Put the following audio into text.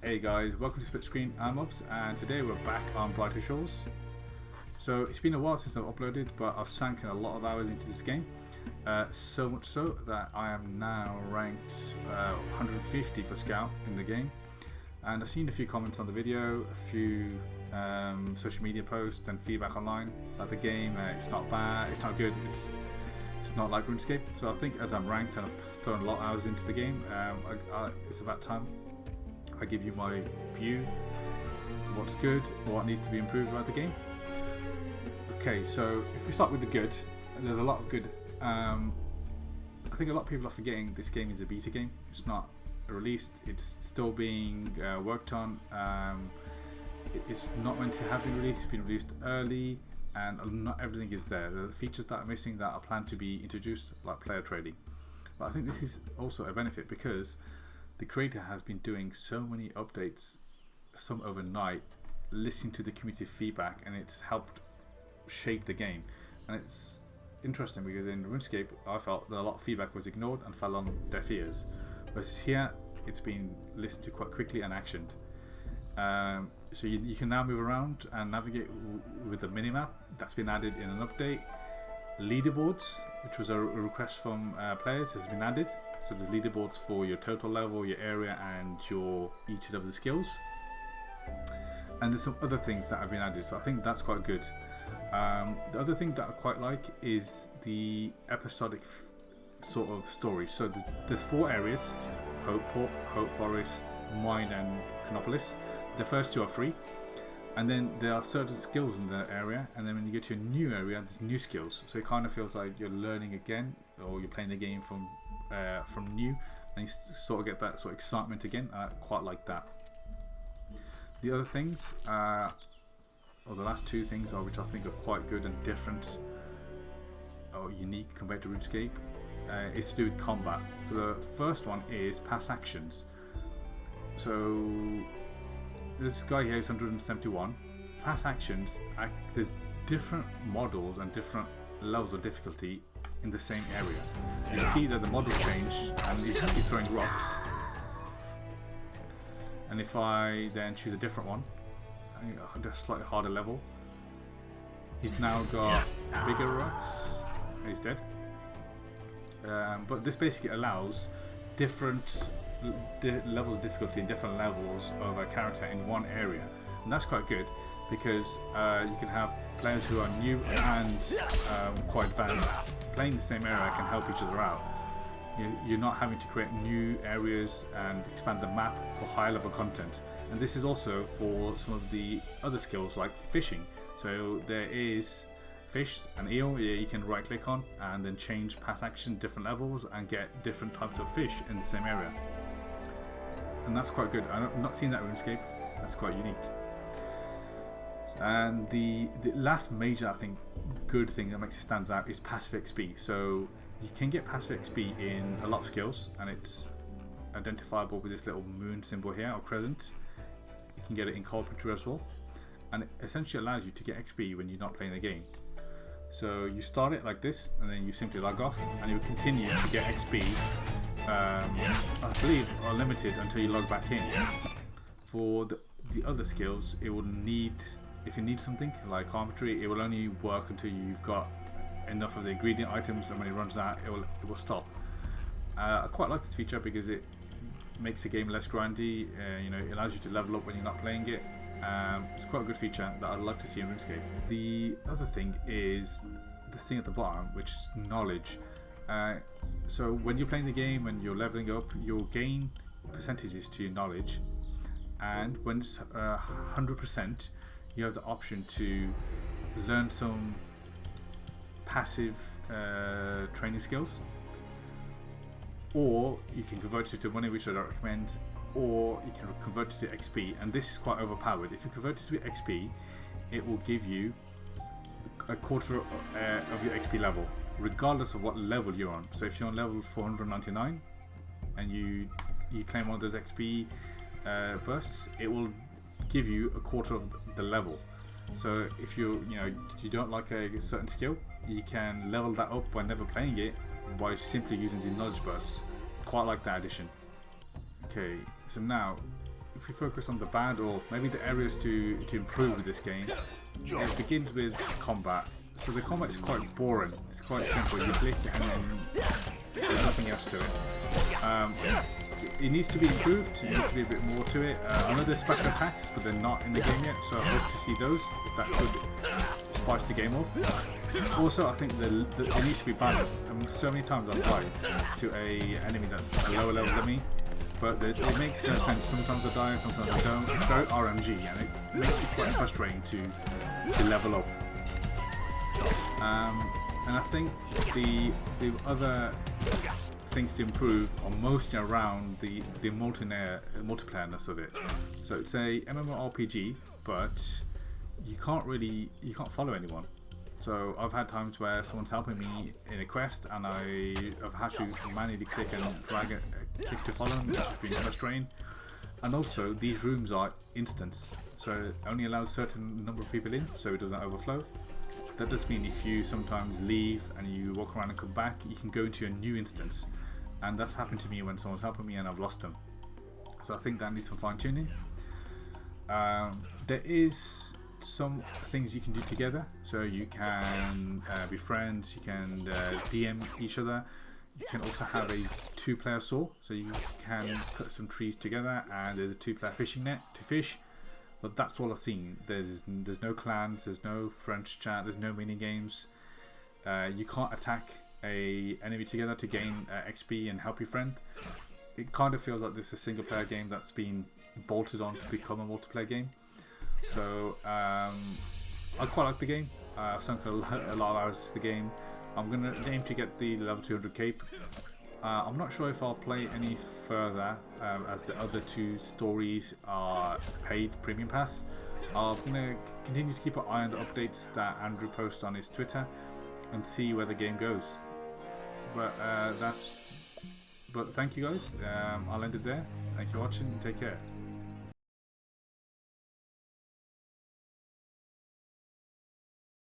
Hey guys, welcome to Split Screen. I'm Ups, and today we're back on Brighter Shores. So it's been a while since I've uploaded, but I've sunk in a lot of hours into this game. So much so that I am now ranked 150 for Scout in the game. And I've seen a few comments on the video, a few social media posts and feedback online about the game. It's not bad, it's not good, it's not like RuneScape. So I think as I'm ranked and I've thrown a lot of hours into the game, it's about time I give you my view, what's good, what needs to be improved about the game. Okay, so if we start with the good, there's a lot of good. I think a lot of people are forgetting this game is a beta game. It's not released, it's still being worked on. It's not meant to have been released, it's been released early, and not everything is there. There are features that are missing that are planned to be introduced, like player trading. But I think this is also a benefit because the creator has been doing so many updates, some overnight, listening to the community feedback, and it's helped shape the game. And it's interesting because in RuneScape I felt that a lot of feedback was ignored and fell on deaf ears, whereas here it's been listened to quite quickly and actioned. So you can now move around and navigate with the minimap that's been added in an update. Leaderboards, which was a request from players, has been added. So there's leaderboards for your total level, your area, and your each of the skills. And there's some other things that have been added, so I think that's quite good. The other thing that I quite like is the episodic sort of story. So there's 4 areas: Hope Port, Hope Forest, Mine, and Chronopolis. The first 2 are free, and then there are certain skills in the area, and then when you get to a new area, there's new skills. So it kind of feels like you're learning again, or you're playing the game from new, and you sort of get that sort of excitement again. I quite like that. The other things, or the last 2 things, which I think are quite good and different or unique compared to RuneScape, is to do with combat. So the first one is pass actions. So this guy here is 171. Pass actions, there's different models and different levels of difficulty in the same area. You see that the model change, and he's happy throwing rocks. And if I then choose a different one, a slightly harder level, he's now got bigger rocks. He's dead. But this basically allows different levels of difficulty and different levels of a character in one area, and that's quite good because you can have players who are new and quite advanced playing the same area can help each other out. You're not having to create new areas and expand the map for high level content. And this is also for some of the other skills like fishing. So there is fish and eel you can right click on and then change pass action different levels and get different types of fish in the same area. And that's quite good. I've not seen that in RuneScape. That's quite unique. And the last major, I think, good thing that makes it stand out is passive XP. So you can get passive XP in a lot of skills, and it's identifiable with this little moon symbol here, or crescent. You can get it in carpentry as well, and it essentially allows you to get XP when you're not playing the game. So you start it like this, and then you simply log off, and you continue to get XP. I believe unlimited until you log back in. For the other skills, it will need, if you need something like carpentry, it will only work until you've got enough of the ingredient items, and when it runs out, it will stop. I quite like this feature because it makes the game less grindy. It allows you to level up when you're not playing it. It's quite a good feature that I'd like to see in RuneScape. The other thing is the thing at the bottom, which is knowledge. So when you're playing the game and you're leveling up, you'll gain percentages to your knowledge, and when it's 100%, you have the option to learn some passive training skills, or you can convert it to money, which I don't recommend, or you can convert it to XP, and this is quite overpowered. If you convert it to XP, it will give you a quarter of your XP level, regardless of what level you're on. So if you're on level 499 and you claim one of those XP bursts, it will give you a quarter of the level. So if you don't like a certain skill, you can level that up by never playing it by simply using the knowledge bursts. Quite like that addition. Okay, so now if we focus on the bad, or maybe the areas to improve with this game, it begins with combat. So the combat is quite boring. It's quite simple. You blink and then there's nothing else to it. It needs to be improved. It needs to be a bit more to it. I know there's special attacks, but they're not in the game yet, so I hope to see those. That could spice the game up. Also, I think it needs to be balanced. So many times I've died to a enemy that's a lower level than me, but it makes no sense. Sometimes I die, sometimes I don't. It's very RNG, and it makes it quite frustrating to level up. And I think the other things to improve are mostly around the multiplayerness of it. So it's a MMORPG, but you can't follow anyone. So I've had times where someone's helping me in a quest and I've had to manually click and drag a click to follow them, which has been frustrating. And also these rooms are instants, so it only allows a certain number of people in, so it doesn't overflow. That does mean if you sometimes leave and you walk around and come back, you can go into a new instance. And that's happened to me when someone's helping me and I've lost them. So I think that needs some fine tuning. There is some things you can do together. So you can be friends, you can DM each other. You can also have a 2-player saw, so you can put some trees together, and there's a 2-player fishing net to fish. But that's all I've seen. There's no clans, there's no French chat, there's no mini games. You can't attack a enemy together to gain XP and help your friend. It kind of feels like this is a single player game that's been bolted on to become a multiplayer game. So I quite like the game. I've sunk a lot of hours to the game. I'm going to aim to get the level 200 cape. I'm not sure if I'll play any further as the other 2 stories are paid premium pass. I'm going to continue to keep an eye on the updates that Andrew posts on his Twitter and see where the game goes. But thank you guys. I'll end it there. Thank you for watching and take care.